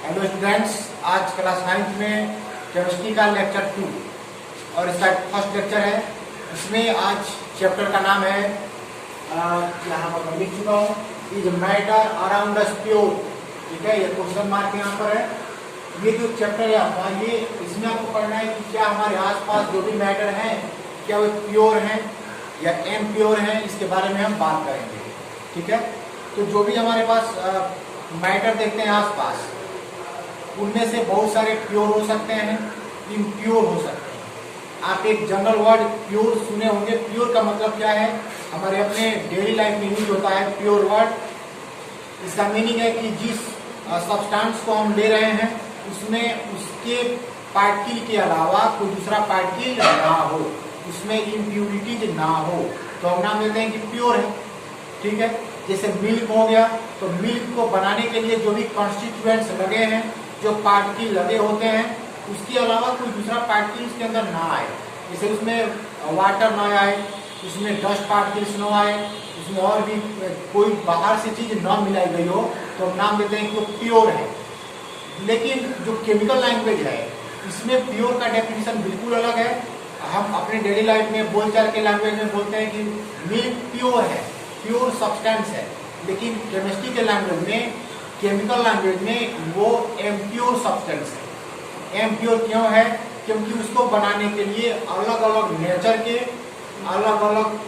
Hello students, आज class 9th में chemistry का लेक्चर 2 और इसका फर्स्ट लेक्चर है। इसमें आज चैप्टर का नाम है, यहाँ पर मैं लिख चुका हूँ, is matter around us pure. ठीक है, ये क्वेश्चन मार्क यहाँ पर है। ये जो चैप्टर है आपका, ये इसमें आपको पढ़ना है कि क्या हमारे आसपास जो भी मैटर हैं क्या वो प्योर हैं या इम्प्योर हैं, इसके बारे में हम बात करेंगे। ठीक है, तो जो भी हमारे पास मैटर देखते हैं आसपास, उनमें से बहुत सारे प्योर हो सकते हैं, इम्प्योर हो सकते हैं। आप एक जनरल वर्ड प्योर सुने होंगे। प्योर का मतलब क्या है, हमारे अपने डेली लाइफ में यूज होता है प्योर वर्ड। इसका मीनिंग है कि जिस सब्सटेंस को हम ले रहे हैं उसमें उसके पार्टिकल के अलावा कोई दूसरा पार्टिकल ना हो, उसमें इम्प्यूरिटीज ना हो, तो हम नाम देते हैं कि प्योर है। ठीक है, जैसे मिल्क हो गया, तो मिल्क को बनाने के लिए जो भी कॉन्स्टिट्यूएंट्स लगे हैं, जो पार्टिकल लगे होते हैं, उसके अलावा कोई दूसरा पार्टिकल उसके अंदर ना आए। जैसे उसमें वाटर ना आए, उसमें डस्ट पार्टिकल्स ना आए, उसमें और भी कोई बाहर से चीज ना मिलाई गई हो, तो हम नाम देते हैं कि वो प्योर है। लेकिन जो केमिकल लैंग्वेज है, इसमें प्योर का डेफिनेशन बिल्कुल अलग है। हम अपने डेली लाइफ में बोलचाल के लैंग्वेज में बोलते हैं कि मिल्क प्योर है, प्योर सब्सटेंस है। लेकिन केमिस्ट्री के लैंग्वेज में, केमिकल लैंग्वेज में वो इम्प्योर सब्सटेंस है। इम्प्योर क्यों है? क्योंकि उसको बनाने के लिए अलग अलग नेचर के, अलग अलग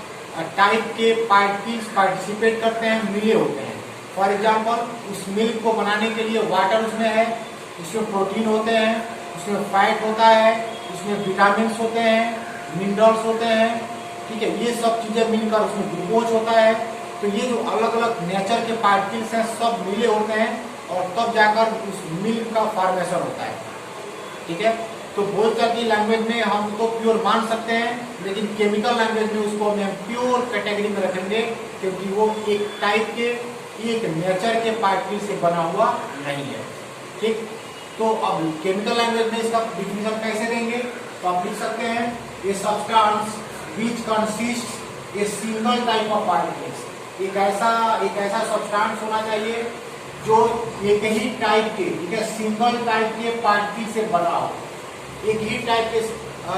टाइप के पार्टिकल्स पार्टिसिपेट करते हैं, मिले होते हैं। फॉर एग्जाम्पल, उस मिल्क को बनाने के लिए वाटर उसमें है, उसमें प्रोटीन होते हैं, उसमें फैट होता है, उसमें विटामिन होते हैं, मिनरल्स होते हैं। ठीक है, ये सब चीजें मिलकर उसमें ग्लूकोज होता है। तो ये जो अलग अलग नेचर के पार्टिकल्स हैं सब मिले होते हैं और तब जाकर उस मिल्क का फॉर्मेशन होता है। ठीक है, तो बोलचाल की लैंग्वेज में हम तो प्योर मान सकते हैं, लेकिन केमिकल लैंग्वेज में उसको हम प्योर कैटेगरी में रखेंगे, क्योंकि वो एक टाइप के, एक नेचर के पार्टिकल से बना हुआ नहीं है। ठीक, तो अब केमिकल लैंग्वेज में इसका डिफिनेशन कैसे देंगे? तो आप लिख सकते हैं, ये substance which consist a single type of particles. एक ऐसा सब्सटेंस होना चाहिए जो एक ही टाइप के, ठीक है, सिंगल टाइप के पार्टिकल से बना हो। एक ही टाइप के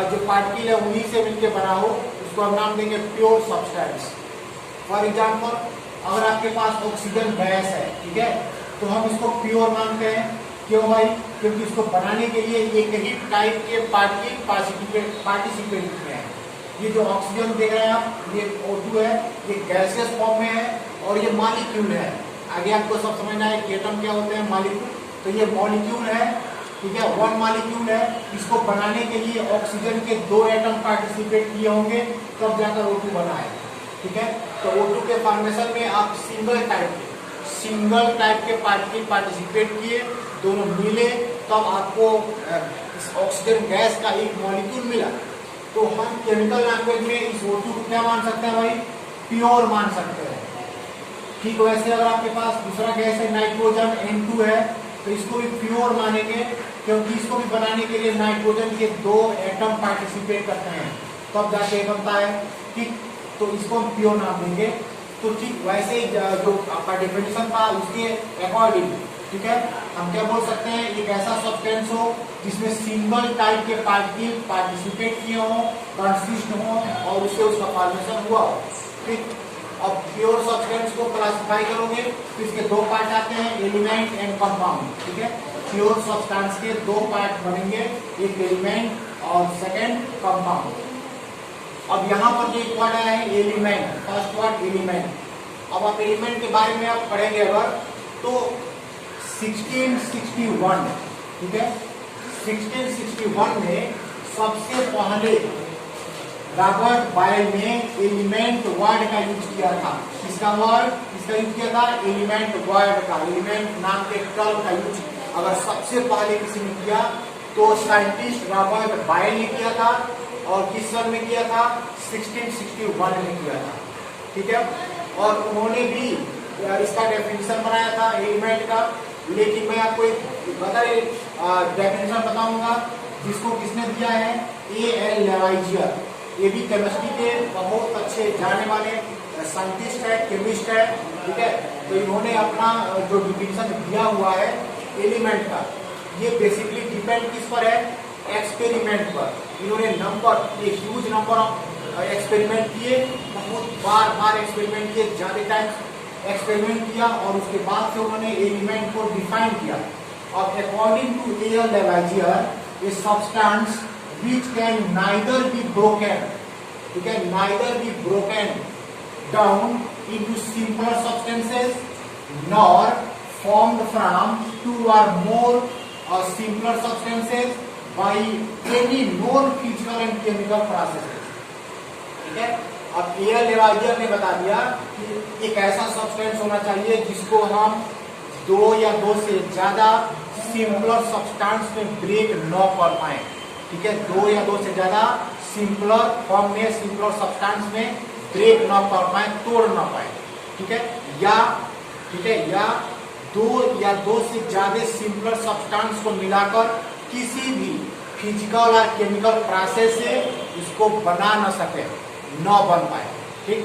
जो पार्टिकल है उन्हीं से मिलकर बना हो, उसको हम नाम देंगे प्योर सब्सटेंस। फॉर एग्जाम्पल, अगर आपके पास ऑक्सीजन गैस है, ठीक है, तो हम इसको प्योर मानते हैं। क्यों भाई? क्योंकि उसको बनाने के लिए एक ही टाइप के पार्टिसिपेट किए हैं। ये जो ऑक्सीजन देख रहे हैं आप, ये O2 है, ये गैसियस फॉर्म में है और ये मॉलिक्यूल है। आगे आपको सब समझना है कि एटम क्या होते हैं, मॉलिक्यूल। तो ये मॉलिक्यूल है, ठीक है, वन मॉलिक्यूल है। इसको बनाने के लिए ऑक्सीजन के 2 एटम पार्टिसिपेट किए होंगे, तब जाकर O2 बना है। ठीक है, तो O2 के फॉर्मेशन में आप सिंगल टाइप के पार्टिकल पार्टिसिपेट किए, दोनों मिले, तब आपको इस ऑक्सीजन गैस का एक मॉलिक्यूल मिला। तो हम केमिकल लैंग्वेज में इस O2 को क्या मान सकते हैं भाई? प्योर मान सकते हैं। ठीक, वैसे अगर आपके पास दूसरा गैस है, नाइट्रोजन N2 है, तो इसको भी प्योर मानेंगे, क्योंकि इसको भी बनाने के लिए नाइट्रोजन के 2 एटम पार्टिसिपेट करते हैं, तब जाके बनता है। ठीक, तो इसको हम प्योर नाम देंगे। तो ठीक वैसे ही जो आपका डेफिनेशन था उसके अकॉर्डिंग, ठीक है, हम क्या बोल सकते हैं, एक ऐसा सब्सटेंस हो जिसमें सिंगल टाइप के पार्टिकल पार्टिसिपेट किए हों, कंसिस्ट हो और उससे उसका फॉर्मेशन हुआ हो। ठीक, अब प्योर सब्सटेंस को क्लासिफाई करोगे तो इसके 2 पार्ट आते हैं, एलिमेंट एंड कंपाउंड। ठीक है, प्योर सब्सटेंस के 2 पार्ट बनेंगे, एक एलिमेंट और सेकेंड कंपाउंड। अब यहाँ पर जो एक वर्ड आया है एलिमेंट, फर्स्ट वर्ड एलिमेंट। अब आप एलिमेंट के बारे में आप पढ़ेंगे अगर, तो 1661, ठीक है, 1661 में सबसे पहले रॉबर्ट बॉयल ने एलिमेंट वर्ड का यूज किया था। इसका यूज किया था एलिमेंट वर्ड का, एलिमेंट नाम के टर्म का यूज अगर सबसे पहले किसी ने किया तो साइंटिस्ट रॉबर्ट बॉयल ने किया था। और किस सन में किया था? 1661 में किया था। ठीक है, और उन्होंने भी इसका डेफिनेशन बनाया था एलिमेंट का। लेकिन मैं आपको एक डेफिनेशन बताऊंगा जिसको किसने दिया है, A.L. लेवाइजियर। ये भी केमिस्ट्री के बहुत अच्छे जाने वाले साइंटिस्ट है, केमिस्ट है। ठीक है, तो इन्होंने अपना जो डेफिनेशन दिया हुआ है एलिमेंट का, ये बेसिकली डिपेंड किस पर है, एक्सपेरिमेंट पर। इन्होंने एक ह्यूज नंबर ऑफ एक्सपेरिमेंट किए, बहुत बार एक्सपेरिमेंट किए, ज्यादा टाइम एक्सपेरिमेंट किया और उसके बाद से उन्होंने एलिमेंट को डिफाइन किया। और according to A.L. Lavoisier, a substance which can neither be broken, it can neither be broken down into simpler substances nor formed from two or more simpler substances by any known physical and chemical processes। ठीक है, अब A.L. Lavoisier ने बता दिया कि एक ऐसा substance होना चाहिए जिसको हम दो या दो से ज्यादा सिंपलर सब्सटेंस में ब्रेक न कर पाए। ठीक है, दो या दो से ज्यादा सिंपलर फॉर्म में, सिंपलर सब्सटेंस में ब्रेक न कर पाए, तोड़ न पाए। ठीक है, या दो से ज्यादा सिंपलर सब्सटेंस को मिलाकर किसी भी फिजिकल और केमिकल प्रोसेस से इसको बना न सके, न बन पाए। ठीक,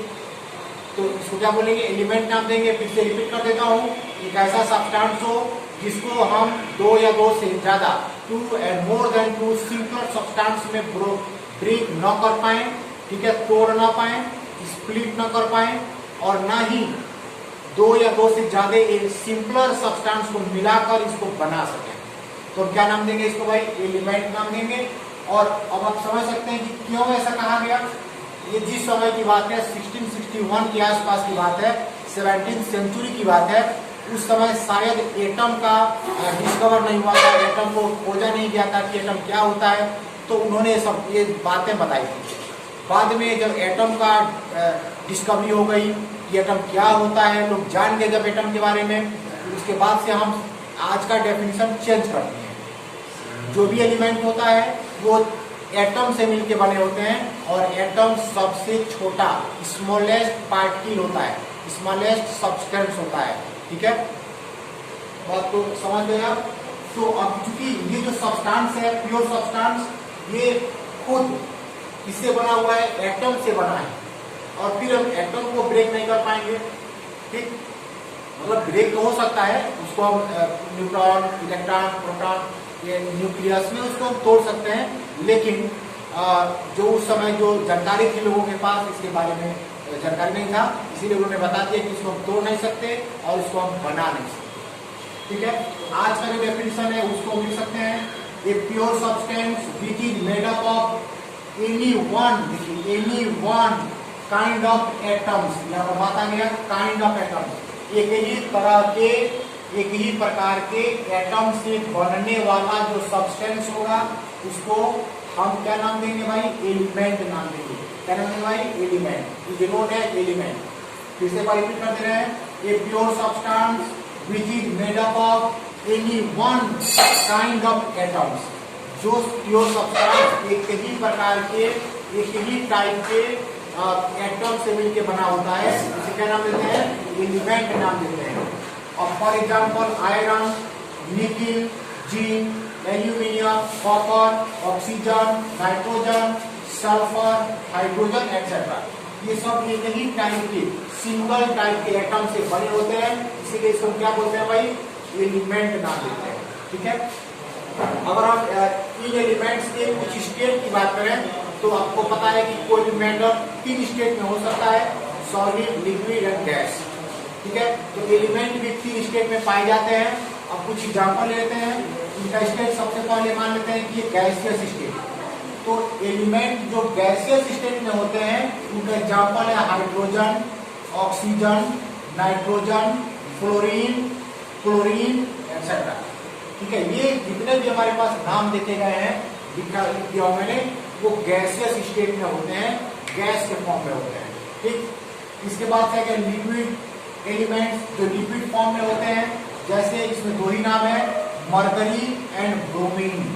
तो इसको क्या बोलेंगे, एलिमेंट नाम देंगे। फिर से रिपीट कर देता हूँ, एक ऐसा सब्सटेंस हो जिसको हम दो या दो से ज्यादा, 2 and more than 2 simpler substance में ब्रेक न कर पाए। ठीक है, तोड़ ना पाए, स्प्लिट न कर पाए, और ना ही दो या दो से ज्यादा सिंपलर सब्सटेंस को मिलाकर इसको बना सके। तो क्या नाम देंगे इसको भाई, एलिमेंट नाम देंगे। और अब आप समझ सकते हैं कि क्यों ऐसा कहा गया। ये जिस समय की बात है, 1661 के आसपास की बात है, 17th सेंचुरी की बात है। उस समय शायद एटम का डिस्कवर नहीं हुआ था, एटम को खोजा नहीं गया था कि एटम क्या होता है। तो उन्होंने सब ये बातें बताई थी। बाद में जब एटम का डिस्कवरी हो गई कि एटम क्या होता है, लोग जान गए जब एटम के बारे में, उसके बाद से हम आज का डेफिनेशन चेंज करते हैं। जो भी एलिमेंट होता है वो एटम से मिलके बने होते हैं, और एटम सबसे छोटा स्मॉलेस्ट पार्टिकल होता है, स्मॉलेस्ट सब्सटेंस होता है। ठीक है, बात को समझ गए आप। तो अब चूंकि ये जो सब्सटेंस है, प्योर सब्सटेंस, ये खुद इससे बना हुआ है, एटम से बना है, और फिर हम एटम को ब्रेक नहीं कर पाएंगे। ठीक, मतलब ब्रेक तो हो सकता है, उसको हम न्यूट्रॉन, इलेक्ट्रॉन, प्रोटॉन, ये न्यूक्लियस में उसको हम तोड़ सकते हैं। लेकिन जो उस समय जो जानकारी थी लोगों के पास, इसके बारे में जानकारी नहीं था, इसीलिए उन्होंने बता दिया कि इसको हम तोड़ नहीं सकते और इसको हम बना नहीं सकते। ठीक है, आज का जो डेफिनेशन है उसको लिख सकते हैं, a pure substance which is made up of any one kind of atoms. यहाँ पर बात आ गया, काइंड ऑफ एटम्स, एक ही प्रकार के एटम से बनने वाला जो सब्सटेंस होगा उसको हम क्या नाम देंगे भाई, एलिमेंट नाम देंगे। क्या नाम देंगे भाई, element. Is known as element. फिर से रिपीट कर दे रहे हैं, a pure substance which is made up of any one kind of atoms. जो प्योर सब्सटेंस एक ही प्रकार के, एक ही टाइप के एटम से मिलकर बना होता है, उसे क्या नाम देते हैं, एलिमेंट नाम देते हैं। और for example iron, nickel, zinc, aluminium, copper, oxygen, nitrogen, sulphur, hydrogen etcetera, ये सब एक ही टाइप के, सिंगल टाइप के एटम से बने होते हैं, इसीलिए इसको क्या बोलते हैं भाई, एलिमेंट नाम देते हैं। ठीक है, अगर हम इन एलिमेंट्स के कुछ स्टेट की बात करें तो आपको पता है कि कोई भी मैटर 3 स्टेट में हो सकता है, सॉलिड, लिक्विड एंड गैस। ठीक है, तो एलिमेंट भी 3 स्टेट में पाए जाते हैं। अब कुछ एग्जाम्पल लेते हैं, इनका स्टेट सबसे पहले मान लेते हैं कि ये गैसियस स्टेट। तो एलिमेंट जो गैसियस स्टेट में होते हैं उनका एग्जाम्पल है hydrogen, oxygen, nitrogen, fluorine, chlorine etcetera. ठीक है, ये जितने भी हमारे पास नाम देखे गए हैं, दिया मैंने, वो गैसियस स्टेट में होते हैं, गैस के फॉर्म में होते हैं। ठीक, इसके बाद क्या है, लिक्विड एलिमेंट्स जो लिक्विड फॉर्म में होते हैं, जैसे इसमें 2 ही नाम है, mercury and bromine.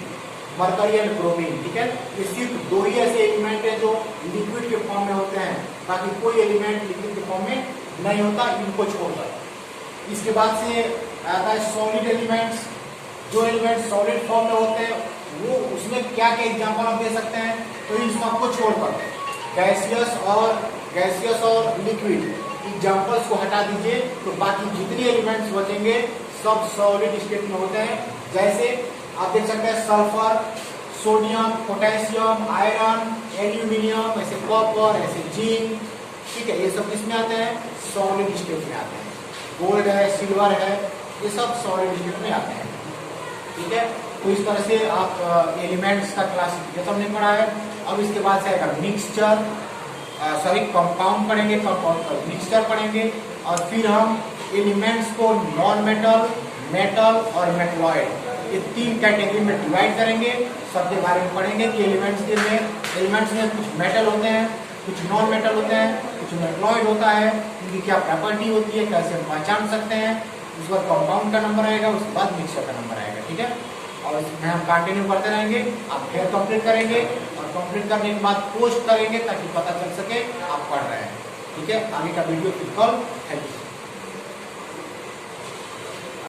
Mercury and bromine. ठीक है, ये सिर्फ 2 ही ऐसे एलिमेंट है जो लिक्विड के फॉर्म में होते हैं, बाकी कोई एलिमेंट लिक्विड के फॉर्म में नहीं होता, इनको छोड़कर। इसके बाद से आता है सॉलिड एलिमेंट्स। जो एलिमेंट सॉलिड फॉर्म में होते हैं वो उसमें क्या क्या एग्जाम्पल आप दे सकते हैं, तो इन सबको छोड़कर गैसियस और लिक्विड एग्जाम्पल्स को हटा दीजिए, तो बाकी जितने एलिमेंट्स बचेंगे सब सॉलिड स्टेट में होते हैं। जैसे आप देख सकते हैं sulphur, sodium, potassium, iron, aluminium, ऐसे कॉपर, ऐसे जिंक, ठीक है, ये सब किसमें आते हैं? सॉलिड स्टेट में आते हैं। गोल्ड है, सिल्वर है, ये सब सॉलिड स्टेट में आते हैं, ठीक है। तो इस तरह से आप एलिमेंट्स का क्लासिफिकेशन नहीं पढ़ा है। अब इसके बाद से आएगा मिक्सचर, सॉरी कंपाउंड पढ़ेंगे, कंपाउंड का मिक्सचर पढ़ेंगे, और फिर हम एलिमेंट्स को नॉन मेटल, मेटल और मेटलॉइड, ये 3 कैटेगरी में डिवाइड करेंगे। सबके बारे में पढ़ेंगे कि एलिमेंट्स में कुछ मेटल होते हैं, कुछ नॉन मेटल होते हैं, कुछ मेटलॉइड होता है, उनकी क्या प्रॉपर्टी होती है, कैसे हम पहचान सकते हैं। उसके बाद कंपाउंड का नंबर आएगा, उसके बाद मिक्सचर का नंबर आएगा, ठीक है। और इसमें हम कंटिन्यू करते रहेंगे, आप फिर कंप्लीट करेंगे, और कंप्लीट करने के बाद पोस्ट करेंगे ताकि पता चल सके आप पढ़ रहे हैं, ठीक है। आगे का वीडियो फिर कल। Thank you.